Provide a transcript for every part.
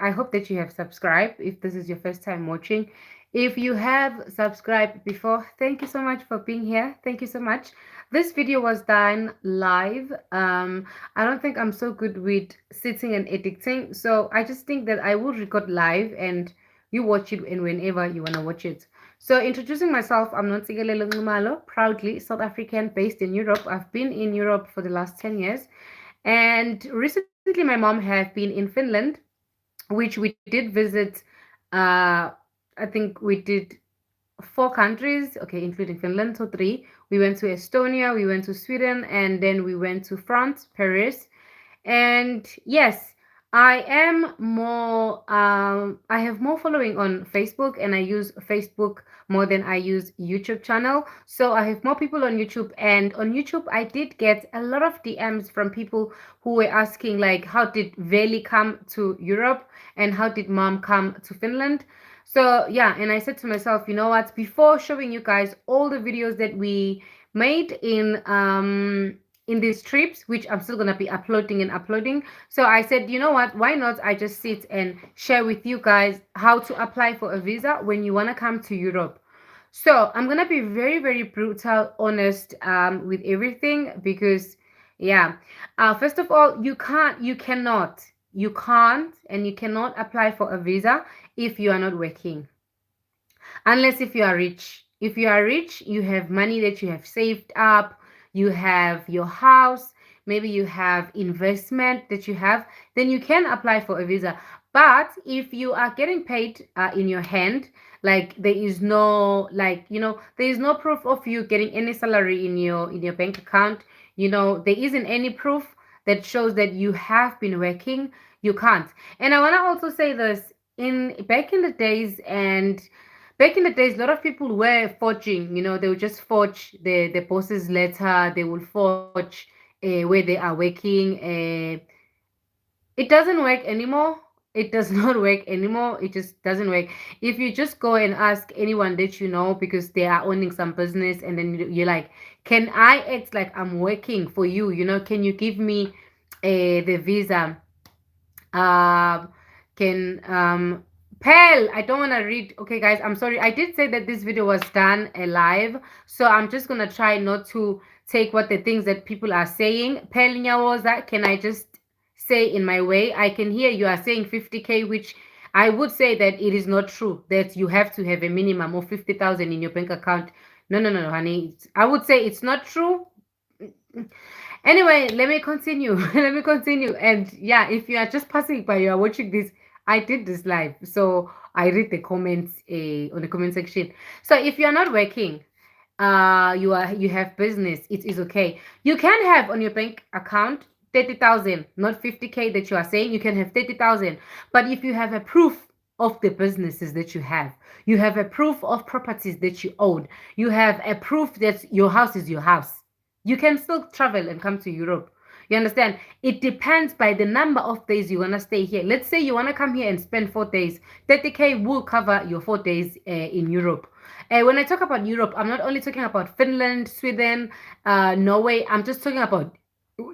I hope that you have subscribed if this is your first time watching. If you have subscribed before, thank you so much for being here. Thank you so much. This video was done live. I don't think I'm so good with sitting and editing, so I just think that I will record live and you watch it and whenever you want to watch it. So introducing myself, I'm Nontsikelelo Nxumalo, proudly South African based in Europe. I've been in Europe for the last 10 years. And recently, my mom have been in Finland, which we did visit. I think we did 4 countries, okay, including Finland, so three. We went to Estonia, we went to Sweden, and then we went to France, Paris. And yes, I have more following on Facebook, and I use Facebook more than I use YouTube channel. So I have more people on YouTube, and on YouTube I did get a lot of DMs from people who were asking like, how did Veli come to Europe and how did mom come to Finland? So yeah, and I said to myself, you know what, before showing you guys all the videos that we made in these trips, which I'm still gonna be uploading and uploading. So I said, you know what, why not I just sit and share with you guys how to apply for a visa when you wanna come to Europe. So I'm gonna be very, very brutal, honest with everything because yeah. First of all, you cannot apply for a visa if you are not working, unless if you are rich. If you are rich, you have money that you have saved up, you have your house, maybe you have investment that you have, then you can apply for a visa. But if you are getting paid in your hand, like there is no, like, there is no proof of you getting any salary in your bank account, there isn't any proof that shows that you have been working, you can't. And I want to also say this, in back in the days, a lot of people were forging, they would just forge the boss's letter, they will forge where they are working. It doesn't work anymore. It does not work anymore. It just doesn't work. If you just go and ask anyone that you know because they are owning some business, and then you're like, can I act like I'm working for you? Can you give me the visa? Um, can Pell, I don't want to read. Okay, guys, I'm sorry. I did say that this video was done live, so I'm just gonna try not to take what the things that people are saying. Pell Nyawoza, can I just say in my way? I can hear you are saying 50K, which I would say that it is not true. That you have to have a minimum of 50,000 in your bank account. No, no, no, no, honey. I would say it's not true. Anyway, let me continue. Let me continue. And yeah, if you are just passing by, you are watching this, I did this live. So I read the comments on the comment section. So if you are not working, you have business, it is okay. You can have on your bank account 30,000, not 50K that you are saying. You can have 30,000. But if you have a proof of the businesses that you have a proof of properties that you own, you have a proof that your house is your house, you can still travel and come to Europe. You understand? It depends by the number of days you want to stay here. Let's say you want to come here and spend 4 days. 30K will cover your 4 days in Europe. When I talk about Europe, I'm not only talking about Finland, Sweden, Norway. I'm just talking about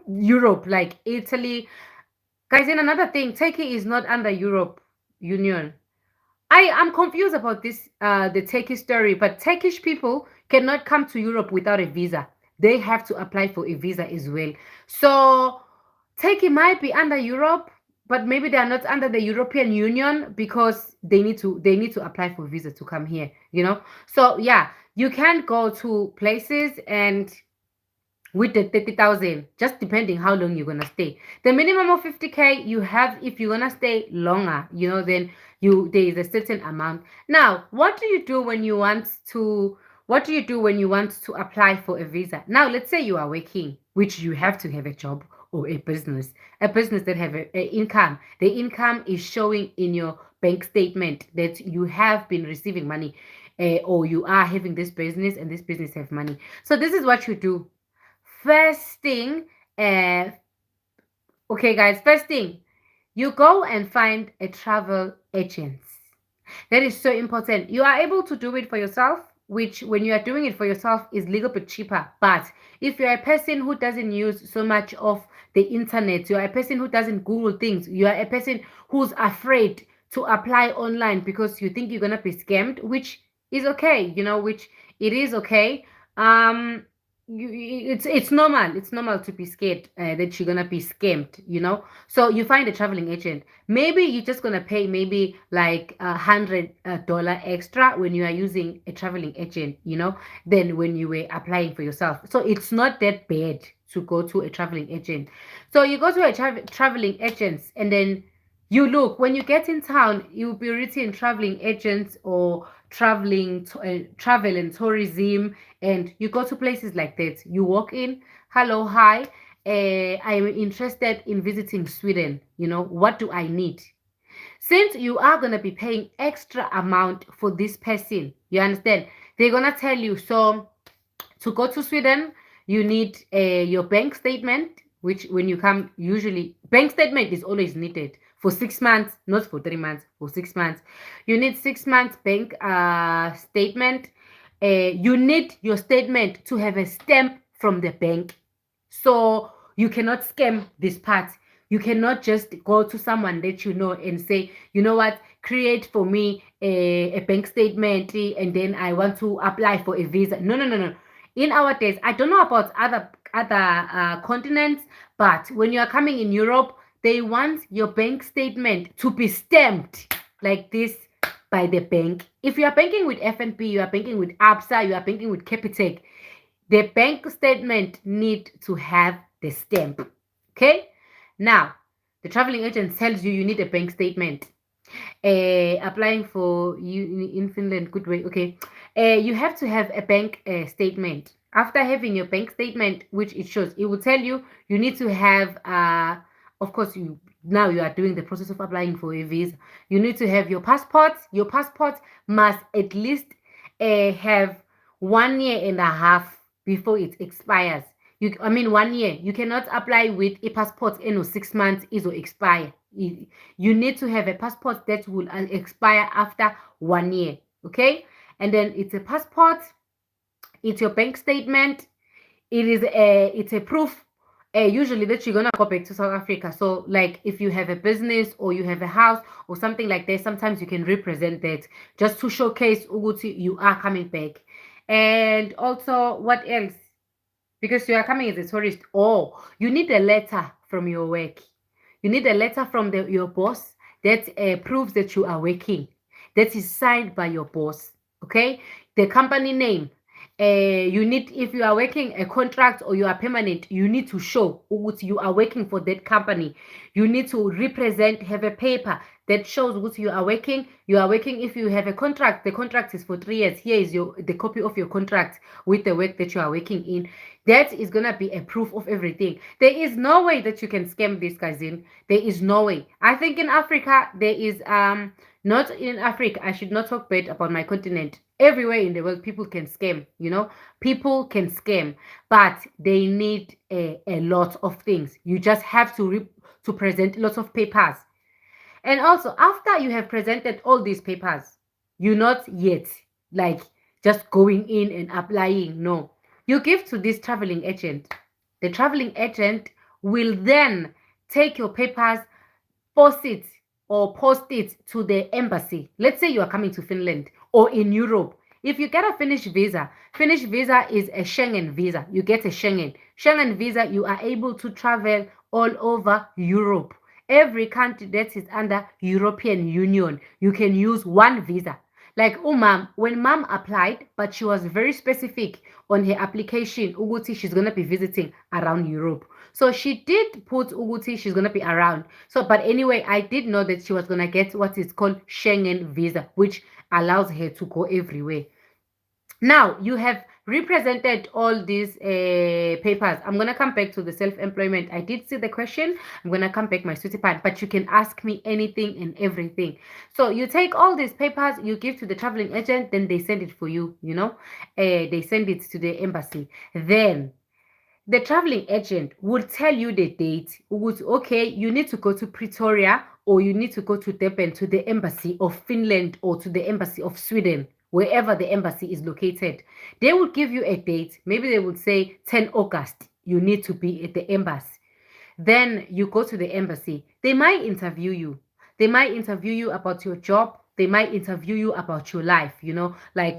Europe, like Italy. Guys, and another thing, Turkey is not under Europe Union. I am confused about this, the Turkish story, but Turkish people cannot come to Europe without a visa. They have to apply for a visa as well. So Turkey might be under Europe, but maybe they are not under the European Union because they need to apply for visa to come here. So yeah, you can go to places and with the 30,000, just depending how long you're gonna stay. The minimum of 50K you have if you're gonna stay longer, then there is a certain amount. Now, what do you do when you want to apply for a visa? Now, let's say you are working, which you have to have a job or a business that have a income. The income is showing in your bank statement that you have been receiving money, or you are having this business and this business have money. So this is what you do. First thing, uh, okay, guys, first thing, you go and find a travel agent. That is so important. You are able to do it for yourself. which when you are doing it for yourself is a little bit cheaper. But if you're a person who doesn't use so much of the internet, you're a person who doesn't Google things, you are a person who's afraid to apply online because you think you're gonna be scammed, which is okay, which it is okay. Um, it's normal. It's normal to be scared that you're gonna be scammed. So you find a traveling agent. Maybe you're just gonna pay maybe like $100 extra when you are using a traveling agent, than when you were applying for yourself. So it's not that bad to go to a traveling agent. So you go to a traveling agents, and then you look when you get in town. You'll be written traveling agents or travel and tourism, and you go to places like that. You walk in, hello, hi, I'm interested in visiting Sweden. What do I need? Since you are going to be paying extra amount for this person, you understand, they're going to tell you, so to go to Sweden, you need your bank statement, which when you come, usually bank statement is always needed for 6 months, not for 3 months, for 6 months. You need 6 months bank statement. You need your statement to have a stamp from the bank. So you cannot scam this part. You cannot just go to someone that you know and say, you know what, create for me a bank statement and then I want to apply for a visa. No, no, no, no. In our days, I don't know about other continents, but when you are coming in Europe, they want your bank statement to be stamped like this by the bank. If you are banking with FNB, you are banking with ABSA, you are banking with Capitec, the bank statement need to have the stamp. Okay? Now, the traveling agent tells you need a bank statement. Applying for you in Finland, good way. Okay. You have to have a bank statement. After having your bank statement, which it shows, it will tell you need to have, of course, now you are doing the process of applying for a visa. You need to have your passport. Your passport must at least have 1 year and a half before it expires. I mean 1 year. You cannot apply with a passport in 6 months is will expire. You need to have a passport that will expire after 1 year. Okay, and then it's a passport, it's your bank statement, it's a proof usually that you're gonna go back to South Africa. So like if you have a business or you have a house or something like that, sometimes you can represent that just to showcase ukuthi you are coming back. And also, what else? Because you are coming as a tourist, or you need a letter from your work. You need a letter from your boss that proves that you are working, that is signed by your boss. Okay, the company name. You need, if you are working a contract or you are permanent, you need to show what you are working for that company. You need to represent, have a paper that shows what you are working. You are working. If you have a contract, the contract is for 3 years. Here is the copy of your contract with the work that you are working in. That is gonna be a proof of everything. There is no way that you can scam these guys in. There is no way. I think in Africa there is not in Africa. I should not talk bad about my continent. Everywhere in the world, people can scam. People can scam, but they need a lot of things. You just have to present lots of papers. And also, after you have presented all these papers, you're not yet like just going in and applying. No, you give to this traveling agent. The traveling agent will then take your papers, post it to the embassy. Let's say you are coming to Finland or in Europe. If you get a Finnish visa is a Schengen visa. You get a Schengen visa, you are able to travel all over Europe. Every country that is under European Union, you can use one visa. Like when mom applied, but she was very specific on her application, Uguti, she's going to be visiting around Europe. So she did put Uguti, she's going to be around. So, but anyway, I did know that she was going to get what is called Schengen visa, which allows her to go everywhere. Now, you have represented all these papers. I'm going to come back to the self-employment. I did see the question. I'm going to come back, my sweetie pie, but you can ask me anything and everything. So you take all these papers, you give to the traveling agent, then they send it for you, they send it to the embassy. Then the traveling agent will tell you the date. Okay, you need to go to Pretoria or you need to go to Durban, to the embassy of Finland or to the embassy of Sweden. wherever the embassy is located. They would give you a date. Maybe they would say 10 August, you need to be at the embassy. Then you go to the embassy. They might interview you. They might interview you about your job. They might interview you about your life, like,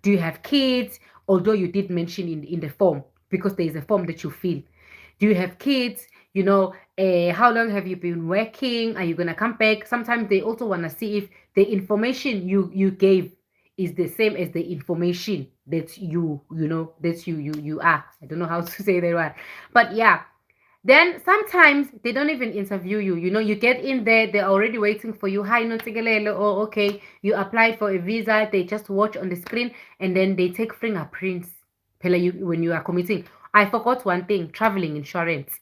do you have kids? Although you did mention in the form, because there is a form that you fill. Do you have kids? How long have you been working? Are you going to come back? Sometimes they also want to see if the information you gave is the same as the information that you are. I don't know how to say that one. But yeah, then sometimes they don't even interview you. You get in there, they're already waiting for you. Hi, Notigelelo. Oh, okay. You applied for a visa. They just watch on the screen and then they take fingerprints. When you are committing. I forgot one thing, traveling insurance.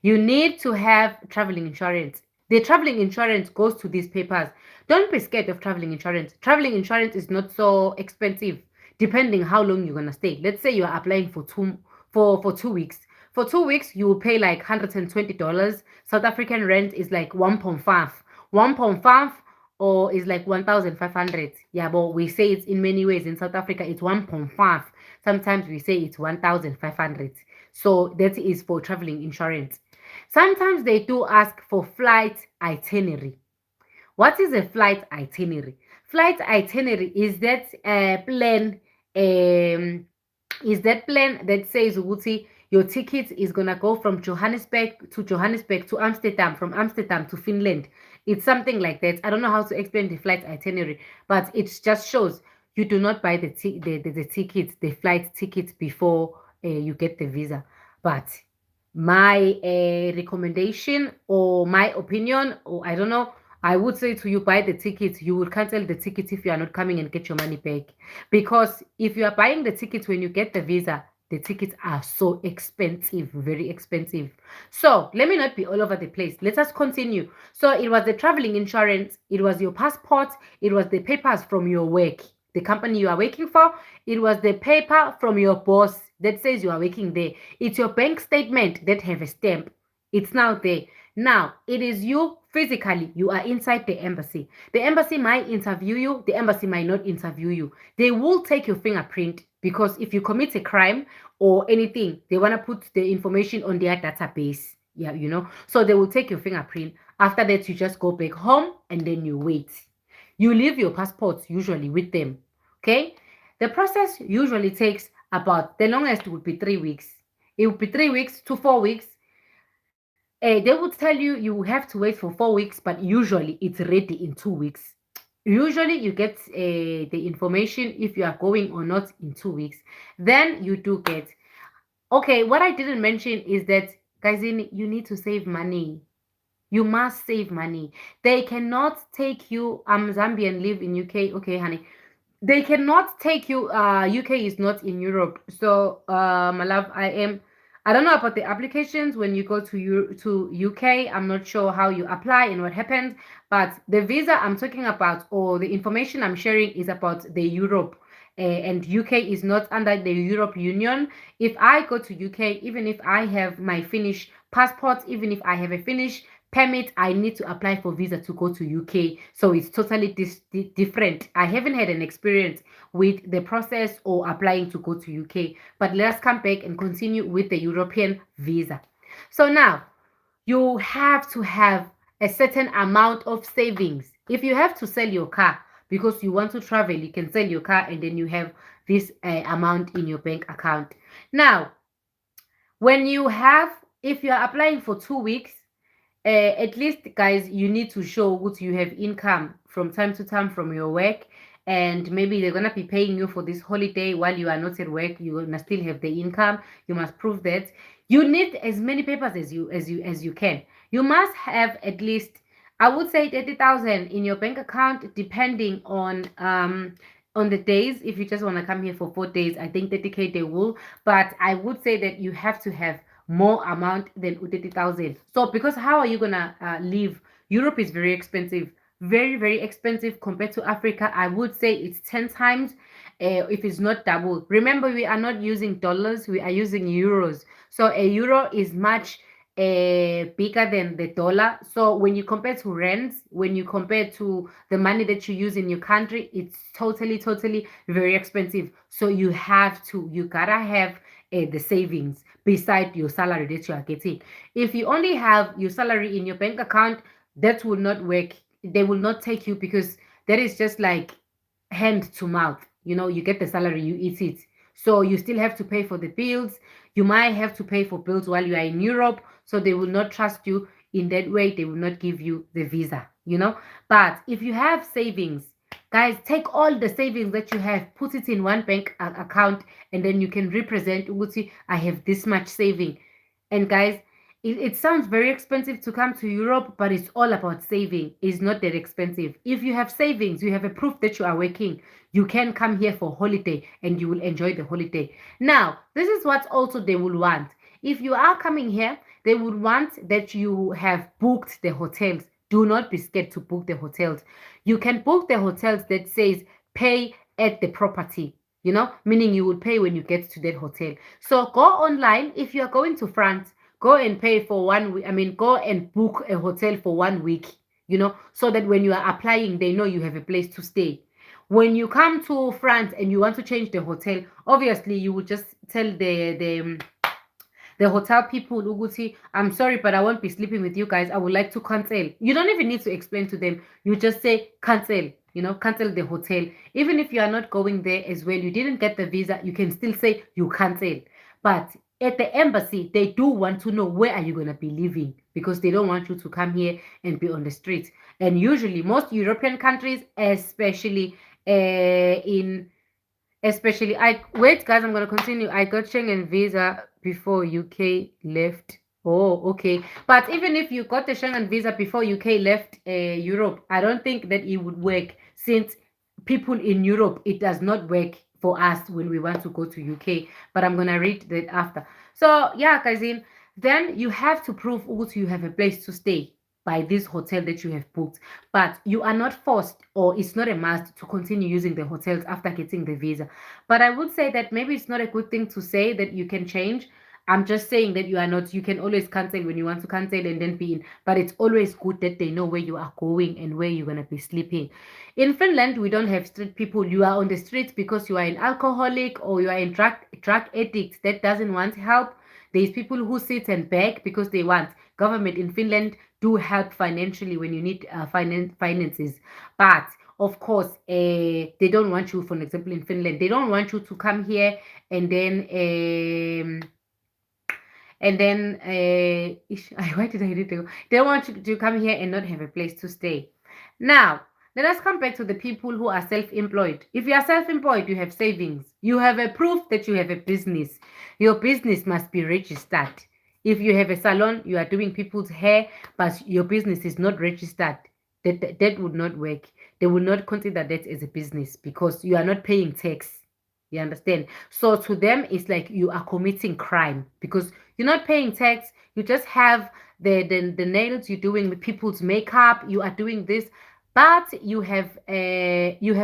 You need to have traveling insurance. The traveling insurance goes to these papers. Don't be scared of traveling insurance. Traveling insurance is not so expensive, depending how long you're gonna stay. Let's say you are applying for 2 weeks. For 2 weeks, you will pay like $120. South African rent is like 1.5. 1.5 or is like 1,500. Yeah, but we say it's in many ways. In South Africa, it's 1.5. Sometimes we say it's 1,500. So that is for traveling insurance. Sometimes they do ask for flight itinerary. What is a flight itinerary? Flight itinerary um, is that plan that says ukuthi your ticket is gonna go from Johannesburg to Amsterdam, from Amsterdam to Finland. It's something like that. I don't know how to explain the flight itinerary, but it just shows you do not buy the tickets, the flight tickets before you get the visa. But my recommendation or my opinion, or I don't know, I would say to you, buy the tickets. You will cancel the tickets if you are not coming and get your money back. Because if you are buying the tickets when you get the visa, the tickets are so expensive, very expensive. So let me not be all over the place. Let us continue. So it was the traveling insurance, it was your passport, it was the papers from your work, the company you are working for, it was the paper from your boss that says you are working there. It's your bank statement that have a stamp. It's now there. Now, it is you physically. You are inside the embassy. The embassy might interview you. The embassy might not interview you. They will take your fingerprint because if you commit a crime or anything, they want to put the information on their database. Yeah, So they will take your fingerprint. After that, you just go back home and then you wait. You leave your passports usually with them. Okay? The process usually takes about, the longest would be 3 weeks. It would be 3 weeks to 4 weeks. They would tell you you have to wait for 4 weeks, but usually it's ready in 2 weeks. Usually you get the information if you are going or not in 2 weeks. Then you do get. Okay, what I didn't mention is that, guys, you need to save money. You must save money. They cannot take you. I'm Zambian, live in UK. Okay, honey. They cannot take you. UK is not in Europe. So, my love, I don't know about the applications when you go to UK. I'm not sure how you apply and what happens. But the visa I'm talking about, or the information I'm sharing, is about the Europe. And UK is not under the Europe Union. If I go to UK, even if I have my Finnish passport, even if I have a Finnish permit, I need to apply for visa to go to UK. So it's totally different. I haven't had an experience with the process or applying to go to UK. But let us come back and continue with the European visa. So now you have to have a certain amount of savings. If you have to sell your car because you want to travel, you can sell your car and then you have this amount in your bank account. Now, if you are applying for 2 weeks, at least, guys, you need to show what you have income from time to time from your work, and maybe they're gonna be paying you for this holiday while you are not at work. You're gonna still have the income. You must prove that. You need as many papers as you can. You must have at least, I would say, 30,000 in your bank account, depending on the days. If you just want to come here for 4 days, I think 30K they will. But I would say that you have to have more amount than 30,000. So because how are you gonna live? Europe is very expensive, very very expensive compared to Africa. I would say it's 10 times, if it's not double. Remember, we are not using dollars, we are using euros. So a euro is much bigger than the dollar. So when you compare to rents, when you compare to the money that you use in your country, it's totally very expensive. So you gotta have the savings beside your salary that you are getting. If you only have your salary in your bank account, that will not work. They will not take you because that is just like hand to mouth. You get the salary, you eat it. So you still have to pay for the bills. You might have to pay for bills while you are in Europe. So they will not trust you in that way. They will not give you the visa. But if you have savings, guys, take all the savings that you have, put it in one bank account, and then you can represent, Uguti, I have this much saving. And guys, it sounds very expensive to come to Europe, but it's all about saving. It's not that expensive. If you have savings, you have a proof that you are working. You can come here for holiday and you will enjoy the holiday. Now, this is what also they will want. If you are coming here, they would want that you have booked the hotels. Do not be scared to book the hotels. You can book the hotels that says pay at the property, meaning you will pay when you get to that hotel. So go online. If you are going to France, go and pay for 1 week. I mean, go and book a hotel for 1 week, so that when you are applying, they know you have a place to stay. When you come to France and you want to change the hotel, obviously you will just tell the hotel people, Uguti, I'm sorry, but I won't be sleeping with you guys. I would like to cancel. You don't even need to explain to them. You just say cancel, cancel the hotel. Even if you are not going there as well, you didn't get the visa, you can still say you cancel. But at the embassy, they do want to know where are you going to be living, because they don't want you to come here and be on the streets. And usually most European countries, in especially I wait, guys, I'm gonna continue. I got Schengen visa before UK left. Oh, okay. But even if you got the Schengen visa before UK left Europe, I don't think that it would work, since people in Europe, it does not work for us when we want to go to UK. But I'm gonna read that after. So yeah, guys, then you have to prove also you have a place to stay by this hotel that you have booked. But you are not forced, or it's not a must to continue using the hotels after getting the visa. But I would say that maybe it's not a good thing to say that you can change. I'm just saying that you can always cancel when you want to cancel and then be in. But it's always good that they know where you are going and where you're going to be sleeping. In Finland, we don't have street people. You are on the streets because you are an alcoholic or you are a drug addict that doesn't want help. There's people who sit and beg because they want. Government in Finland do help financially when you need finances. But of course, they don't want you, for example, in Finland, they don't want you to come here and then why did I read it? They want you to come here and not have a place to stay. Now, let us come back to the people who are self-employed. If you are self-employed, you have savings. You have a proof that you have a business. Your business must be registered. If you have a salon, you are doing people's hair, but your business is not registered, that would not work. They will not consider that as a business because you are not paying tax. You understand? So to them, it's like you are committing crime because you're not paying tax. You just have the nails. You're doing people's makeup. You are doing this, but you have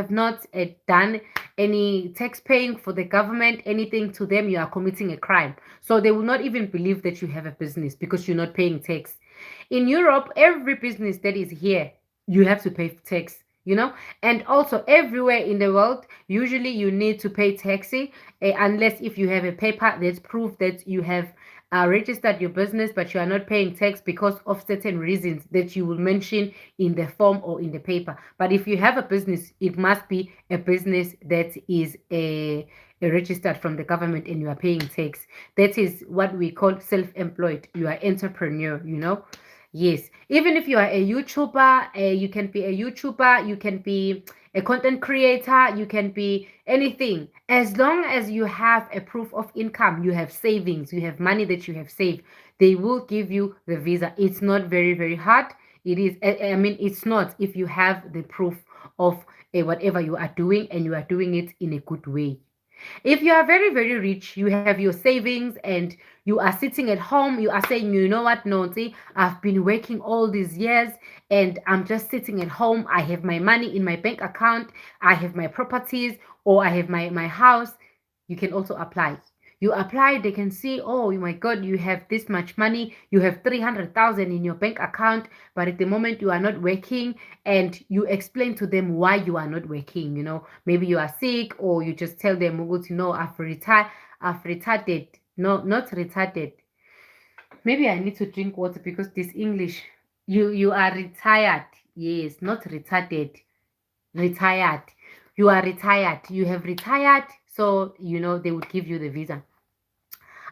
not done any tax paying for the government, anything. To them, you are committing a crime. So they will not even believe that you have a business because you're not paying tax. In Europe, every business that is here, you have to pay tax. And also everywhere in the world, usually you need to pay taxi, unless if you have a paper that's proof that you have registered your business, but you are not paying tax because of certain reasons that you will mention in the form or in the paper. But if you have a business, it must be a business that is registered from the government and you are paying tax. That is what we call self-employed. You are entrepreneur. Yes, even if you are a YouTuber, you can be a YouTuber, you can be a content creator, you can be anything. As long as you have a proof of income, you have savings, you have money that you have saved, they will give you the visa. It's not very, very hard. It is, I mean, it's not if you have the proof of whatever you are doing and you are doing it in a good way. If you are very, very rich, you have your savings and you are sitting at home, you are saying, you know what, Nonsi, I've been working all these years and I'm just sitting at home. I have my money in my bank account, I have my properties, or I have my house. You can also apply. You apply, they can see, oh my God, you have this much money, you have 300,000 in your bank account, but at the moment you are not working, and you explain to them why you are not working. Maybe you are sick, or you just tell them, no, I've retarded. No, not retarded. Maybe I need to drink water because this English. You are retired. Yes, not retarded. Retired. You are retired. You have retired, so they would give you the visa.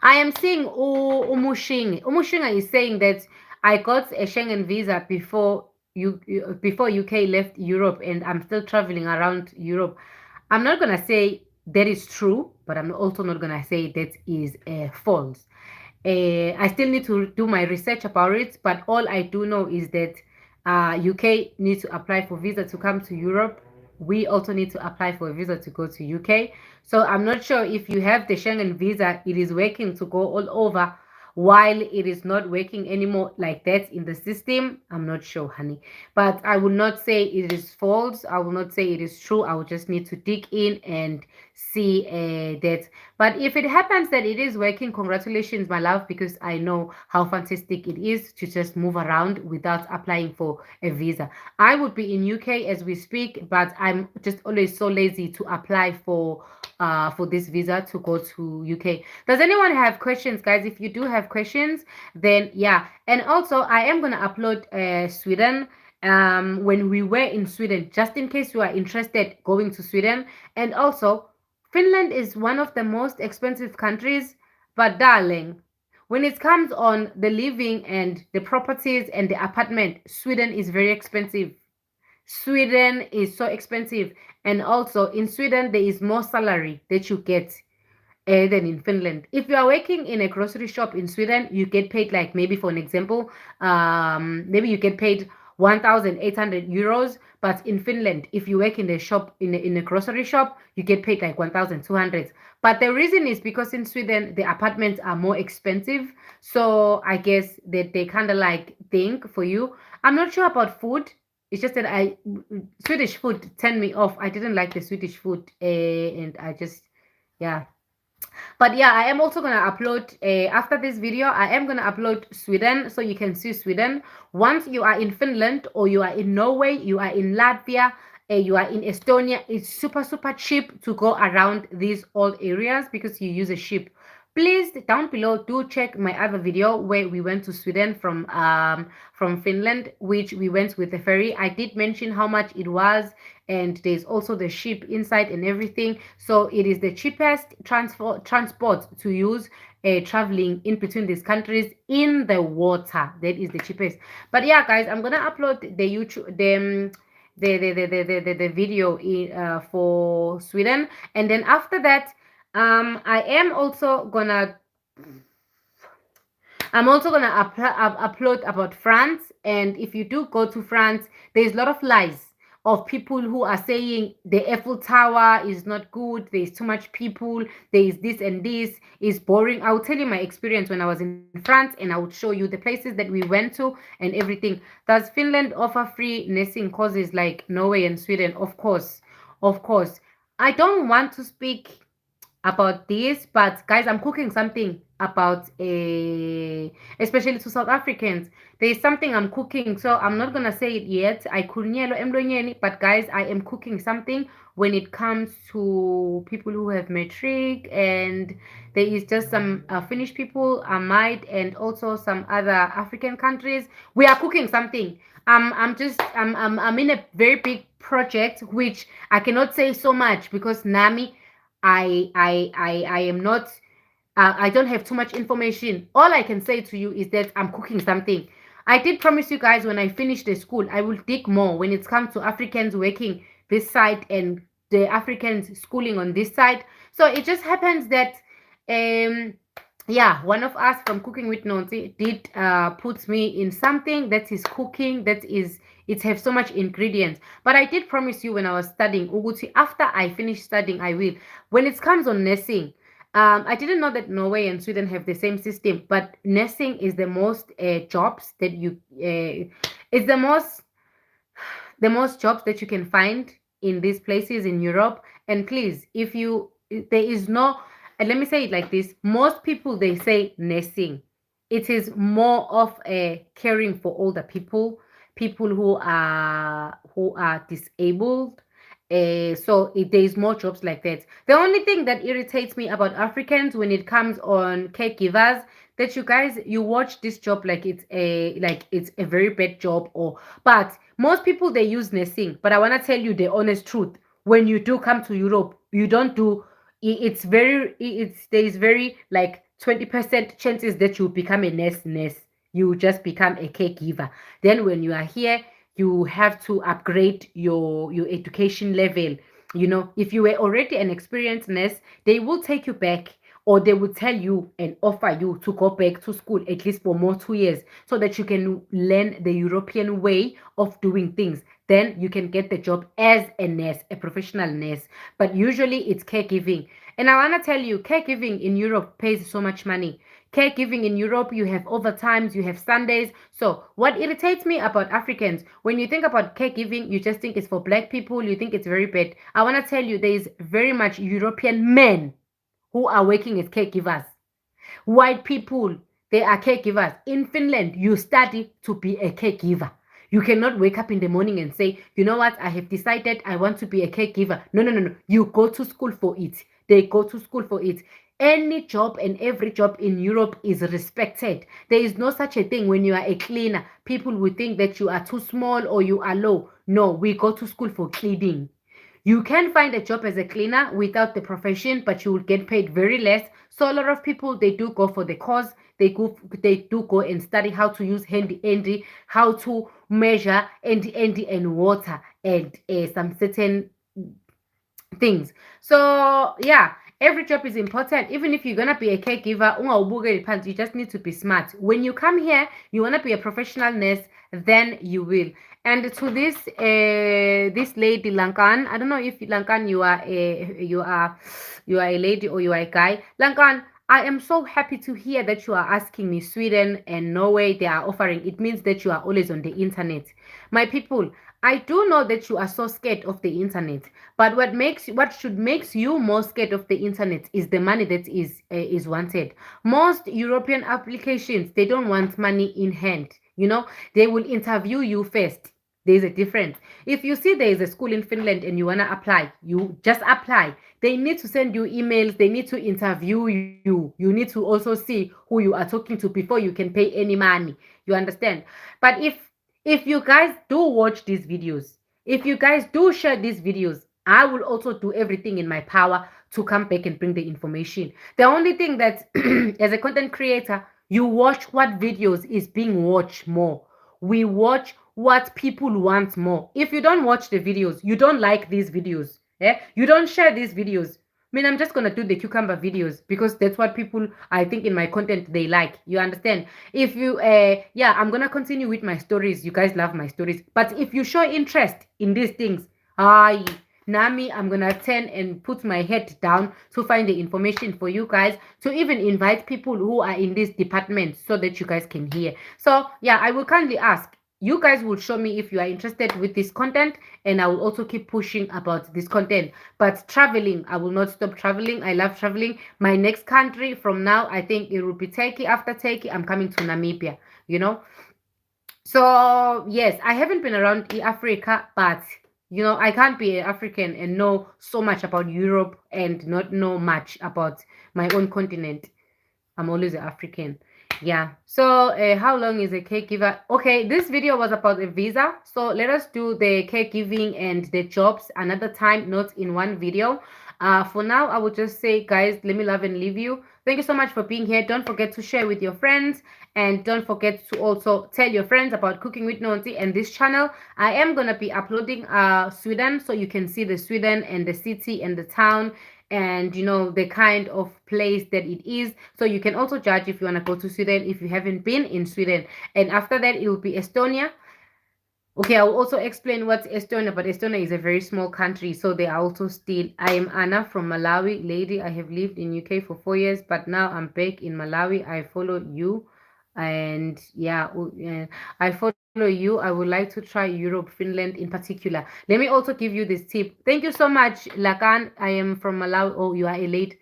I am seeing Umushinga. Umushinga is saying that I got a Schengen visa before UK left Europe, and I'm still traveling around Europe. I'm not gonna say that is true, but I'm also not gonna say that is false. I still need to do my research about it, but all I do know is that UK needs to apply for visa to come to Europe. We also need to apply for a visa to go to UK. So I'm not sure if you have the Schengen visa, it is working to go all over, while it is not working anymore like that in the system. I'm not sure, honey. But I will not say it is false. I will not say it is true. I will just need to dig in and see that. But if it happens that it is working, congratulations, my love, because I know how fantastic it is to just move around without applying for a visa. I would be in UK as we speak, but I'm just always so lazy to apply for this visa to go to UK. Does anyone have questions, guys? If you do have questions, then yeah. And also, I am gonna upload Sweden. When we were in Sweden, just in case you are interested going to Sweden. And also, Finland is one of the most expensive countries, but darling, when it comes on the living and the properties and the apartment, Sweden is very expensive. Sweden is so expensive. And also in Sweden, there is more salary that you get than in Finland. If you are working in a grocery shop in Sweden, you get paid, like, maybe for an example, maybe you get paid 1,800 euros. But in Finland, if you work in a shop, in a grocery shop, you get paid like 1,200. But the reason is because in Sweden the apartments are more expensive. So I guess that they kind of like think for you. I'm not sure about food. It's just that Swedish food turned me off. I didn't like the Swedish food, and I just, yeah. But yeah, I am also gonna upload after this video. I am gonna upload Sweden, so you can see Sweden. Once you are in Finland, or you are in Norway, you are in Latvia, you are in Estonia, it's super cheap to go around these old areas because you use a ship. Please, down below, do check my other video where we went to Sweden from Finland, which we went with the ferry. I did mention how much it was, and there's also the ship inside and everything. So it is the cheapest transport to use traveling in between these countries in the water. That is the cheapest. But yeah, guys, I'm gonna upload the YouTube the video for Sweden, and then after that, I am also gonna upload about France. And if you do go to France, there's a lot of lies of people who are saying the Eiffel Tower is not good, there's too much people, there is this and this, is boring. I will tell you my experience when I was in France, and I would show you the places that we went to and everything. Does Finland offer free nursing courses like Norway and Sweden? Of course. Of course. I don't want to speak about this, but guys, I'm cooking something about especially to South Africans. There is something I'm cooking, so I'm not gonna say it yet. I kunyelo emlonyeni, but guys, I am cooking something when it comes to people who have matric, and there is just some Finnish people, might, and also some other African countries. We are cooking something. I'm in a very big project, which I cannot say so much because Nami, I am not. I don't have too much information. All I can say to you is that I'm cooking something. I did promise you guys when I finish the school, I will dig more when it comes to Africans working this side and the Africans schooling on this side. So it just happens that, um, yeah, one of us from Cooking with Nonsi did put me in something that is cooking, that is, it have so much ingredients. But I did promise you when I was studying Uguti, after I finish studying, I will. When it comes on nursing, I didn't know that Norway and Sweden have the same system, but nursing is the most jobs that you it's the most jobs that you can find in these places in Europe. And please, if you there is no and let me say it like this, most people they say nursing, it is more of a caring for older people, people who are disabled. So there is more jobs like that. The only thing that irritates me about Africans when it comes on caregivers, that you guys you watch this job like it's a very bad job, or but most people they use nursing. But I want to tell you the honest truth. When you do come to Europe, you don't do it's very it's there is very like 20% chances that you become a nurse. You just become a caregiver. Then when you are here, you have to upgrade your education level. If you were already an experienced nurse, they will take you back, or they will tell you and offer you to go back to school at least for more 2 years, so that you can learn the European way of doing things. Then you can get the job as a nurse, a professional nurse. But usually it's caregiving. And I want to tell you, caregiving in Europe pays so much money. Caregiving in Europe, you have overtimes, you have Sundays. So, what irritates me about Africans, when you think about caregiving, you just think it's for black people, you think it's very bad. I want to tell you, there is very much European men who are working as caregivers. White people, they are caregivers. In Finland, you study to be a caregiver. You cannot wake up in the morning and say, you know what, I have decided I want to be a caregiver. No, no, no, no. You go to school for it. They go to school for it. Any job and every job in Europe is respected. There is no such a thing when you are a cleaner. People will think that you are too small or you are low. No, we go to school for cleaning. You can find a job as a cleaner without the profession, but you will get paid very less. So a lot of people they do go for the course. They do go and study how to use handy, how to measure handy and water and some certain things. So yeah, every job is important. Even if you're gonna be a caregiver, you just need to be smart. When you come here, you wanna be a professional nurse, then you will. And to this lady Lankan, I don't know if Lankan you are a lady or you are a guy. Lankan, I am so happy to hear that you are asking me Sweden and Norway they are offering. It means that you are always on the internet. My people, I do know that you are so scared of the internet, but what should makes you more scared of the internet is the money that is wanted. Most European applications they don't want money in hand. They will interview you first. There's a difference. If you see there is a school in Finland and you wanna apply, you just apply. They need to send you emails. They need to interview you. You need to also see who you are talking to before you can pay any money. You understand? But if you guys do watch these videos, if you guys do share these videos, I will also do everything in my power to come back and bring the information. The only thing that, as a content creator, you watch what videos is being watched more. We watch what people want more. If you don't watch the videos, you don't like these videos. Yeah? You don't share these videos. I mean, I'm just gonna do the cucumber videos because that's what people I think in my content they like. You understand? If you yeah, I'm gonna continue with my stories. You guys love my stories. But if you show interest in these things, I Nami, I'm gonna turn and put my head down to find the information for you guys, to even invite people who are in this department so that you guys can hear. So yeah, I will kindly ask. You guys will show me if you are interested with this content, and I will also keep pushing about this content. But traveling, I will not stop traveling. I love traveling. My next country from now, I think it will be Turkey. After Turkey, I'm coming to Namibia, you know. So yes, I haven't been around Africa, but I can't be an African and know so much about Europe and not know much about my own continent. I'm always an African. Yeah. So, how long is a caregiver? Okay, this video was about a visa. So, let us do the caregiving and the jobs another time, not in one video. For now, I would just say, guys, let me love and leave you. Thank you so much for being here. Don't forget to share with your friends, and don't forget to also tell your friends about Cooking with Nonti and this channel. I am going to be uploading Sweden, so you can see the Sweden and the city and the town and the kind of place that it is, so you can also judge if you want to go to Sweden if you haven't been in Sweden. And after that it will be Estonia. Okay, I will also explain what's Estonia, but Estonia is a very small country, so they are also still. I am Anna from Malawi, lady. I have lived in UK for 4 years, but now I'm back in Malawi. I follow you, and yeah, I follow you. I would like to try Europe, Finland in particular. Let me also give you this tip. Thank you so much, Lakan. I am from Malawi. Oh, you are a lady.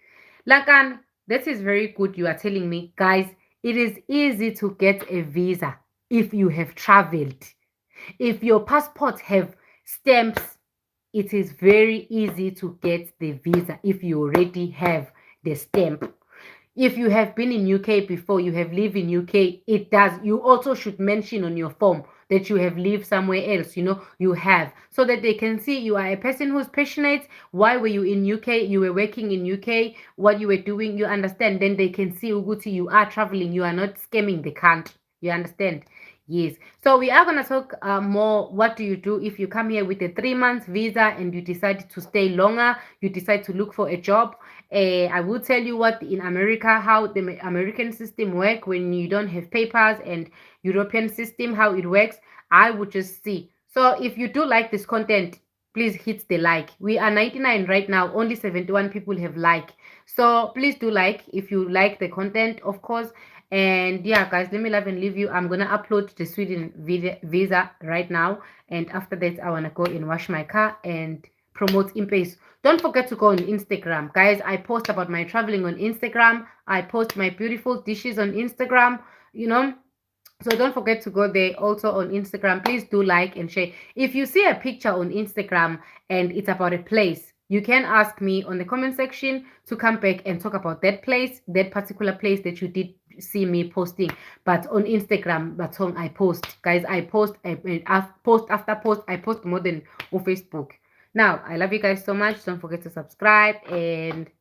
Lakan, this is very good. You are telling me, guys, it is easy to get a visa if you have traveled. If your passport have stamps, it is very easy to get the visa if you already have the stamp. If you have been in UK before, you have lived in UK, it does. You also should mention on your form that you have lived somewhere else, you have, so that they can see you are a person who's passionate. Why were you in UK? You were working in UK, what you were doing, you understand. Then they can see Uguti, you are traveling, you are not scamming the country. You understand? Yes. So we are gonna talk more. What do you do if you come here with a 3 month visa and you decide to stay longer? You decide to look for a job. I will tell you what in America, how the American system work when you don't have papers, and European system how it works. I would just see. So if you do like this content, please hit the like. We are 99 right now. Only 71 people have like. So please do like if you like the content, of course. And yeah, guys, let me love and leave you. I'm gonna upload the Sweden visa right now, and after that, I wanna go and wash my car and promote in pace. Don't forget to go on Instagram, guys. I post about my traveling on Instagram. I post my beautiful dishes on Instagram. You know, so don't forget to go there also on Instagram. Please do like and share. If you see a picture on Instagram and it's about a place, you can ask me on the comment section to come back and talk about that place, that particular place that you did see me posting. But on Instagram, that's all I post. Guys, I post, I post after post, I post more than on Facebook. Now, I love you guys so much. Don't forget to subscribe and